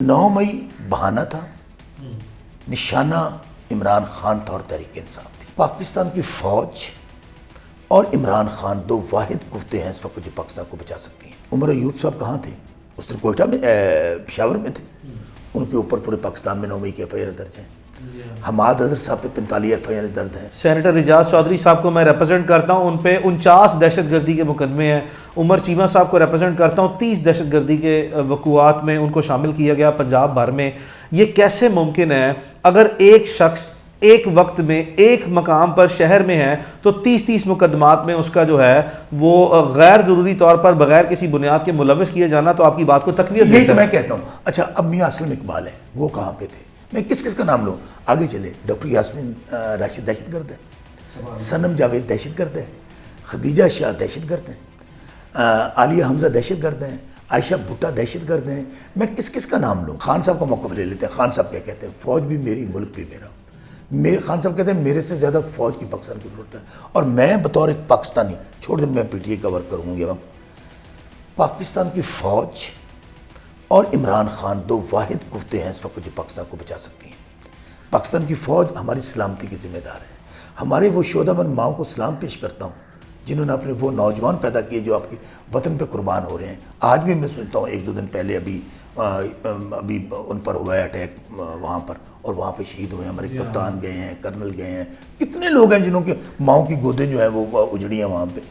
9 मई बहाना था, निशाना इमरान खान था और तहरीक इंसाफ थी। पाकिस्तान की फ़ौज और इमरान खान दो वाहिद कुव्वतें हैं इस वक्त जो पाकिस्तान को बचा सकती हैं। उमर अयूब साहब कहाँ थे? उस दिन कोयटा में पेशावर में थे। उनके ऊपर पूरे पाकिस्तान में 9 मई के FIR दर्ज हैं। हमाद अजहर साहब पे 45 FIR दर्ज हैं। सेनेटर रिजाज चौधरी साहब को मैं रिप्रेजेंट करता हूँ, उन पे 49 दहशतगर्दी के मुकदमे हैं। उमर चीमा साहब को रिप्रेजेंट करता हूँ, 30 दहशतगर्दी के वक़ुआत में उनको शामिल किया गया पंजाब भर में। ये कैसे मुमकिन है? अगर एक शख्स एक वक्त में एक मकाम पर शहर में है तो 30 मुकदमात में उसका जो है वो गैर ज़रूरी तौर पर बगैर किसी बुनियाद के मुलविस किए जाना तो आपकी बात को तकवीत यही तो मैं कहता हूँ। अच्छा, अब मियां असलम इकबाल है, वो कहाँ पे थे? मैं किस किस का नाम लूँ? आगे चले, डॉक्टर यास्मीन राशिद दहशतगर्द है, सनम जावेद दहशतगर्द है, खदीजा शाह दहशतगर्द हैं, आलिया हमजा दहशतगर्द हैं, आयशा भुट्टा दहशतगर्द हैं। मैं किस किस का नाम लूँ? खान साहब का मौक़िफ़ ले लेते हैं। खान साहब क्या कहते हैं? फ़ौज भी मेरी, मुल्क भी मेरा। खान साहब कहते हैं मेरे से ज़्यादा फ़ौज की पाकिस्तान की ज़रूरत है, और मैं बतौर एक पाकिस्तानी, छोड़ दें मैं PTI का वर्क करूँगी, पाकिस्तान की फ़ौज और इमरान खान दो वाहिद कुव्वतें हैं इस वक्त जो पाकिस्तान को बचा सकती हैं। पाकिस्तान की फ़ौज हमारी सलामती की ज़िम्मेदार है। हमारे वो शोधामंद माओं को सलाम पेश करता हूँ जिन्होंने अपने वो नौजवान पैदा किए जो आपके वतन पे कुर्बान हो रहे हैं। आज भी मैं सुनता हूँ, 1-2 दिन पहले अभी उन पर हुआ है अटैक वहाँ पर, और वहाँ पे शहीद हुए हैं। हमारे कप्तान गए हैं, कर्नल गए हैं, कितने लोग हैं जिन्हों के माओं की गोदें जो हैं वो उजड़ी हैं वहाँ पे।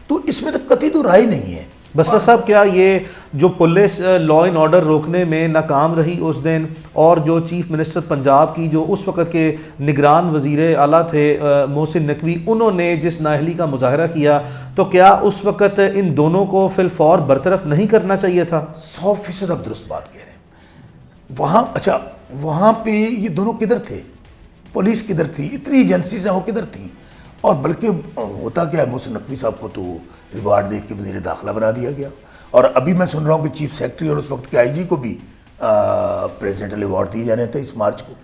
तो इसमें तो कतई तो राय नहीं है। बसरा साहब, क्या ये जो पुलिस लॉ एंड ऑर्डर रोकने में नाकाम रही उस दिन, और जो चीफ मिनिस्टर पंजाब की जो उस वक़्त के निगरान वज़ीर आला थे मोहसिन नकवी, उन्होंने जिस नाअहली का मुजाहरा किया, तो क्या उस वक़्त इन दोनों को फिलफौर बरतरफ नहीं करना चाहिए था? 100% आप दुरुस्त बात कह रहे हैं। वहाँ अच्छा, वहाँ पे ये दोनों किधर थे? पुलिस किधर थी? इतनी एजेंसीज हैं, वो किधर थी? और बल्कि होता क्या है, मोहसिन नकवी साहब को तो रिवार्ड दे के वज़ीर दाखिला बना दिया गया, और अभी मैं सुन रहा हूँ कि चीफ सेक्रेटरी और उस वक्त के IG को भी प्रेसिडेंटल अवार्ड दिए जाने थे इस मार्च को।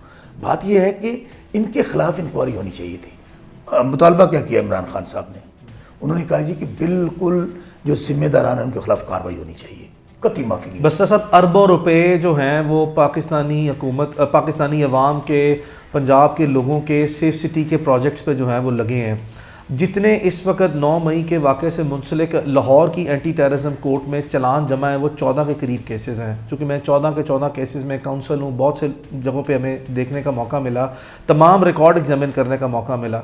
बात यह है कि इनके खिलाफ इंक्वायरी होनी चाहिए थी। मुतालबा क्या किया इमरान खान साहब ने? उन्होंने कहा जी कि बिल्कुल जो जिम्मेदारान हैं उनके खिलाफ कार्रवाई होनी चाहिए, कतई माफ़ी नहीं। बसरा साहब, अरबों रुपए जो हैं वो पाकिस्तानी हुकूमत, पाकिस्तानी अवाम के, पंजाब के लोगों के सेफ सिटी के प्रोजेक्ट्स पे जो हैं वो लगे हैं। जितने इस वक्त 9 मई के वाक़े से मुंसलिक लाहौर की एंटी टेररिज्म कोर्ट में चलान जमा है वो 14 के करीब केसेस हैं। चूँकि मैं 14 के 14 केसेस में काउंसिल हूँ, बहुत से जगहों पे हमें देखने का मौका मिला, तमाम रिकॉर्ड एग्जामिन करने का मौका मिला।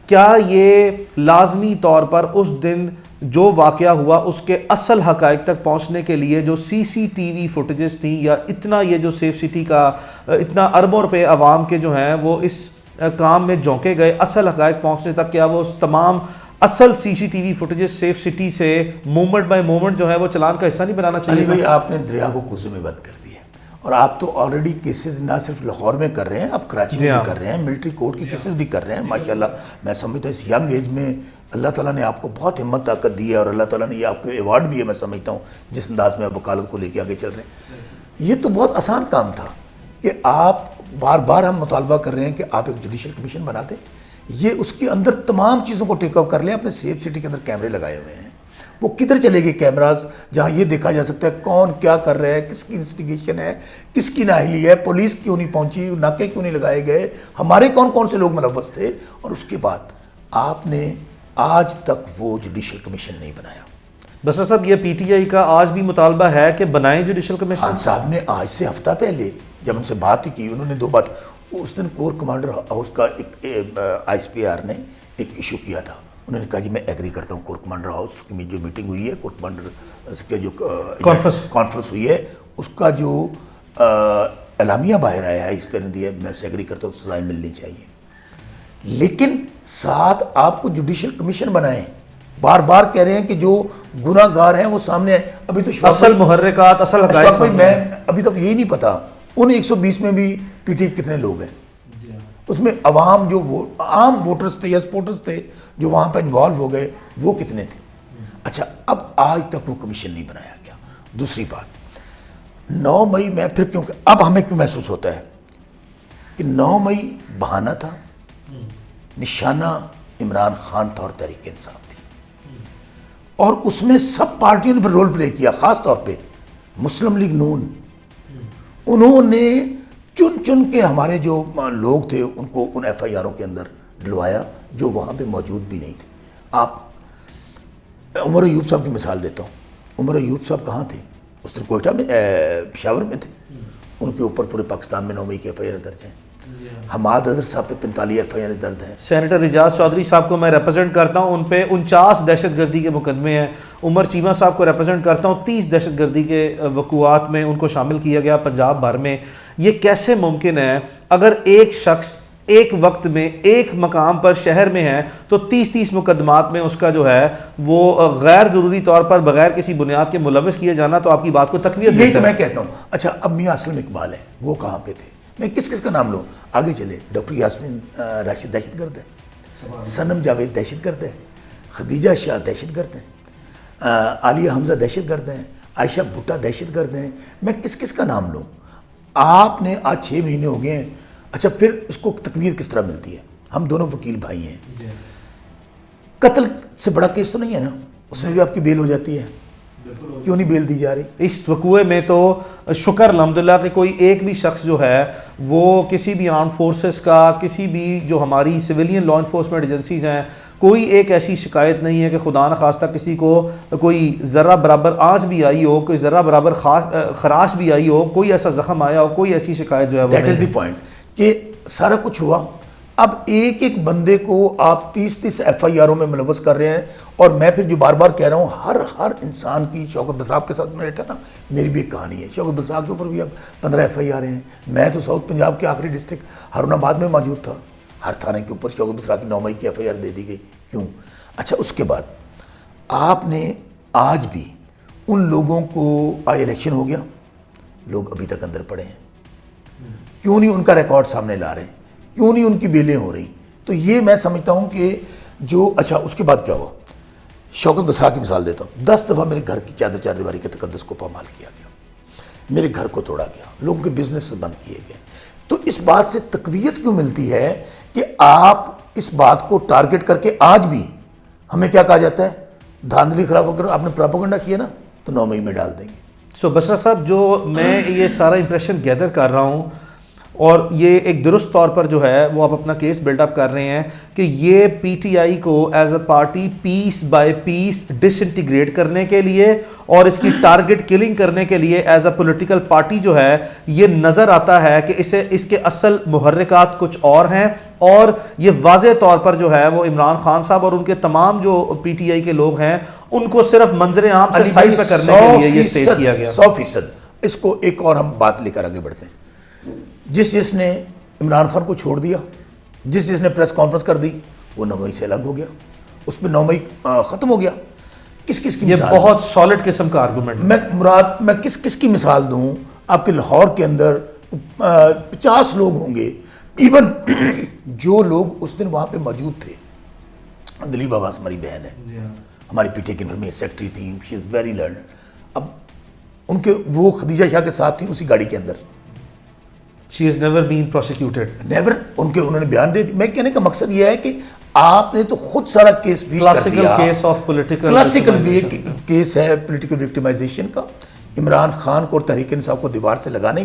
क्या ये लाजमी तौर पर उस दिन जो वाक़या हुआ उसके असल हक़ाइक़ तक पहुँचने के लिए जो CCTV फुटेजेस थी, या इतना ये जो सेफ सिटी का इतना अरबों रुपए आवाम के जो हैं वो इस काम में झोंके गए असल हक़ाइक़ पहुँचने तक, क्या वो तमाम असल CCTV फुटेजेस सेफ सिटी से मोमेंट बाय मोमेंट जो है वो चलान का हिस्सा नहीं बनाना चाहिए? भाई, आपने दरिया को कुज़े में बंद कर दिया, और आप तो ऑलरेडी केसेस ना सिर्फ लाहौर में कर रहे हैं, आप कराची में भी कर रहे हैं, मिलिट्री कोर्ट की केसेस भी कर रहे हैं। माशाल्लाह मैं समझता हूँ इस यंग एज में अल्लाह ताला ने आपको बहुत हिम्मत ताकत दी है, और अल्लाह ताला ने ये आपको अवार्ड भी है, मैं समझता हूँ, जिस अंदाज में आप वकालत को लेके आगे चल रहे हैं। ये तो बहुत आसान काम था कि आप बार बार हम मुतालबा कर रहे हैं कि आप एक जुडिशल कमीशन बना दें, ये उसके अंदर तमाम चीज़ों को टेकअप कर लें। अपने सेफ सिटी के अंदर कैमरे लगाए हुए हैं, वो किधर चले गए कैमराज जहाँ ये देखा जा सकता है कौन क्या कर रहा है, किसकी इंस्टिगेशन है, किसकी नाअहली है, पुलिस क्यों नहीं पहुँची, नाके क्यों नहीं लगाए गए, हमारे कौन कौन से लोग मुलव्वस थे। और उसके बाद आपने आज तक वो जुडिशल कमीशन नहीं बनाया। बसरा साहब, ये PTI का आज भी मुतालबा है कि बनाएं जुडिशल कमीशन। खान साहब ने आज से हफ्ता पहले जब उनसे बात ही की, उन्होंने 2 बात। उस दिन कोर कमांडर हाउस का एक ISPR ने एक इशू किया था। उन्होंने कहा जी मैं एग्री करता हूँ, कोर कमांडर हाउस की जो मीटिंग हुई है, कोर कमांडर के जो कॉन्फ्रेंस हुई है, उसका जो एलामिया बाहर आया है, इस पर दिया, मैं उससे एग्री करता हूँ, सजाएं मिलनी चाहिए। लेकिन साथ आपको जुडिशल कमीशन बनाएं। बार बार कह रहे हैं कि जो गुनाहगार हैं वो सामने आए। अभी तो असल मुहर्रिकात, असल हक़ाइक़, मैं अभी तक यही नहीं पता उन 120 में भी PTI कितने लोग हैं। उसमें अवाम जो आम वोटर्स थे या सपोर्टर्स थे जो वहाँ पर इन्वॉल्व हो गए, वो कितने थे? अच्छा, अब आज तक वो कमीशन नहीं बनाया गया। दूसरी बात, 9 मई में फिर क्योंकि अब हमें क्यों महसूस होता है कि 9 मई बहाना था, निशाना इमरान खान था और तहरीक इंसाफ थी, और उसमें सब पार्टियों ने रोल प्ले किया। ख़ास तौर पे मुस्लिम लीग नून, انہوں نے چن چن کے ہمارے جو لوگ تھے ان کو ان ایف آئی آروں کے اندر ڈلوایا جو وہاں پہ موجود بھی نہیں تھے. آپ عمر ایوب صاحب کی مثال دیتا ہوں. عمر ایوب صاحب کہاں تھے؟ اس دن کوئٹہ میں پشاور میں تھے. ان کے اوپر پورے پاکستان میں 9 مئی کے ایف آئی آر درج ہیں. حماد اظہر صاحب پہ 45 ایف آئی آر درد ہیں. سینیٹر اعجاز چودھری صاحب کو میں ریپرزینٹ کرتا ہوں, ان پہ 49 دہشت گردی کے مقدمے ہیں. عمر چیمہ صاحب کو ریپرزینٹ کرتا ہوں, 30 دہشت گردی کے وقوعات میں ان کو شامل کیا گیا پنجاب بھر میں. یہ کیسے ممکن ہے اگر ایک شخص ایک وقت میں ایک مقام پر شہر میں ہے تو 30 مقدمات میں اس کا جو ہے وہ غیر ضروری طور پر بغیر کسی بنیاد کے ملوث کیے جانا, تو آپ کی بات کو تقویت یہی تو میں کہتا ہوں. اچھا اب میاں اسلم اقبال ہے, وہ کہاں پہ تھے؟ میں کس کس کا نام لوں؟ آگے چلے. ڈاکٹر یاسمین راشد دہشت گرد ہے, صنم جاوید دہشت گرد ہے, خدیجہ شاہ دہشت گرد ہیں, عالیہ حمزہ دہشت گرد ہیں, عائشہ بھٹا دہشت گرد ہیں. میں کس کس کا نام لوں؟ آپ نے آج 6 مہینے ہو گئے ہیں. اچھا پھر اس کو تقویت کس طرح ملتی ہے؟ ہم دونوں وکیل بھائی ہیں. قتل سے بڑا کیس تو نہیں ہے نا, اس میں بھی آپ کی بیل ہو جاتی ہے. کیوں نہیں بیل دی جا رہی؟ اس وقوعے میں تو شکر الحمدللہ کہ کوئی ایک بھی شخص جو ہے وہ کسی بھی آرم فورسز کا, کسی بھی جو ہماری سویلین لا انفورسمنٹ ایجنسیز ہیں, کوئی ایک ایسی شکایت نہیں ہے کہ خدا نخواستہ کسی کو کوئی ذرہ برابر آنچ بھی آئی ہو, کوئی ذرہ برابر خراش بھی آئی ہو, کوئی ایسا زخم آیا ہو, کوئی ایسی شکایت جو ہے وہ دیٹ از دی پوائنٹ کہ سارا کچھ ہوا. اب ایک ایک بندے کو آپ 30 ایف آئی آروں میں ملوث کر رہے ہیں. اور میں پھر جو بار بار کہہ رہا ہوں, ہر انسان کی, شوکت بسراق کے ساتھ میں بیٹھا نا, میری بھی ایک کہانی ہے. شوکت بسراق کے اوپر بھی اب 15 ایف آئی آر ہیں. میں تو ساؤتھ پنجاب کے آخری ڈسٹرکٹ ہارون آباد میں موجود تھا. ہر تھانے کے اوپر شوکت بسراق کی 9 مئی کی ایف آئی آر دے دی گئی. کیوں؟ اچھا اس کے بعد آپ نے آج بھی ان لوگوں کو, آج الیکشن ہو گیا, لوگ ابھی تک اندر پڑے ہیں. کیوں نہیں ان کا ریکارڈ سامنے لا رہے ہیں؟ کیوں نہیں ان کی بیلیں ہو رہی؟ تو یہ میں سمجھتا ہوں کہ جو, اچھا اس کے بعد کیا ہوا؟ شوکت بسراق کی مثال دیتا ہوں. 10 دفعہ میرے گھر کی چار دیواری کے تقدس کو پامال کیا گیا, میرے گھر کو توڑا گیا, لوگوں کے بزنس بند کیے گئے. تو اس بات سے تقویت کیوں ملتی ہے کہ آپ اس بات کو ٹارگٹ کر کے آج بھی ہمیں کیا کہا جاتا ہے؟ دھاندلی خراب ہو کر آپ نے پراپیگنڈا کیا نا تو 9 مئی میں ڈال دیں گے. سو بسرا صاحب, جو میں یہ سارا امپریشن گیدر کر رہا ہوں اور یہ ایک درست طور پر جو ہے وہ آپ اپنا کیس بلڈ اپ کر رہے ہیں کہ یہ پی ٹی آئی کو as a party piece by piece disintegrate کرنے کے لیے اور اس کی ٹارگٹ کلنگ کرنے کے لیے ایز اے پولیٹیکل پارٹی جو ہے یہ نظر آتا ہے کہ اس کے اصل محرکات کچھ اور ہیں. اور یہ واضح طور پر جو ہے وہ عمران خان صاحب اور ان کے تمام جو پی ٹی آئی کے لوگ ہیں ان کو صرف منظر عام سے سائڈ پہ کرنے کے لیے یہ اسٹیج کیا گیا. 100%. اس کو ایک اور ہم بات لے کر آگے بڑھتے ہیں. جس نے عمران خان کو چھوڑ دیا, جس نے پریس کانفرنس کر دی, وہ 9 مئی سے الگ ہو گیا. اس پہ 9 مئی ختم ہو گیا. کس کی یہ بہت سالڈ قسم کا آرگومنٹ. میں کس کی مثال دوں؟ آپ کے لاہور کے اندر 50 لوگ ہوں گے. ایون جو لوگ اس دن وہاں پہ موجود تھے, دلیپ عباس ہماری بہن ہے, ہماری پی ٹی کے میں سیکٹری تھیں, شی از ویری لرنڈ. اب ان کے وہ خدیجہ شاہ کے ساتھ تھیں اسی گاڑی کے اندر. She has never been prosecuted. Never. انہوں نے بیان دے دی. میں کہنے کا مقصد یہ ہے کہ آپ نے تو خود سارا کیس بھی کر دیا. کلاسیکل کیس ہے پولیٹیکل وکٹمائزیشن کا, عمران خان کو اور تحریک انصاف کو دیوار سے لگانے کا.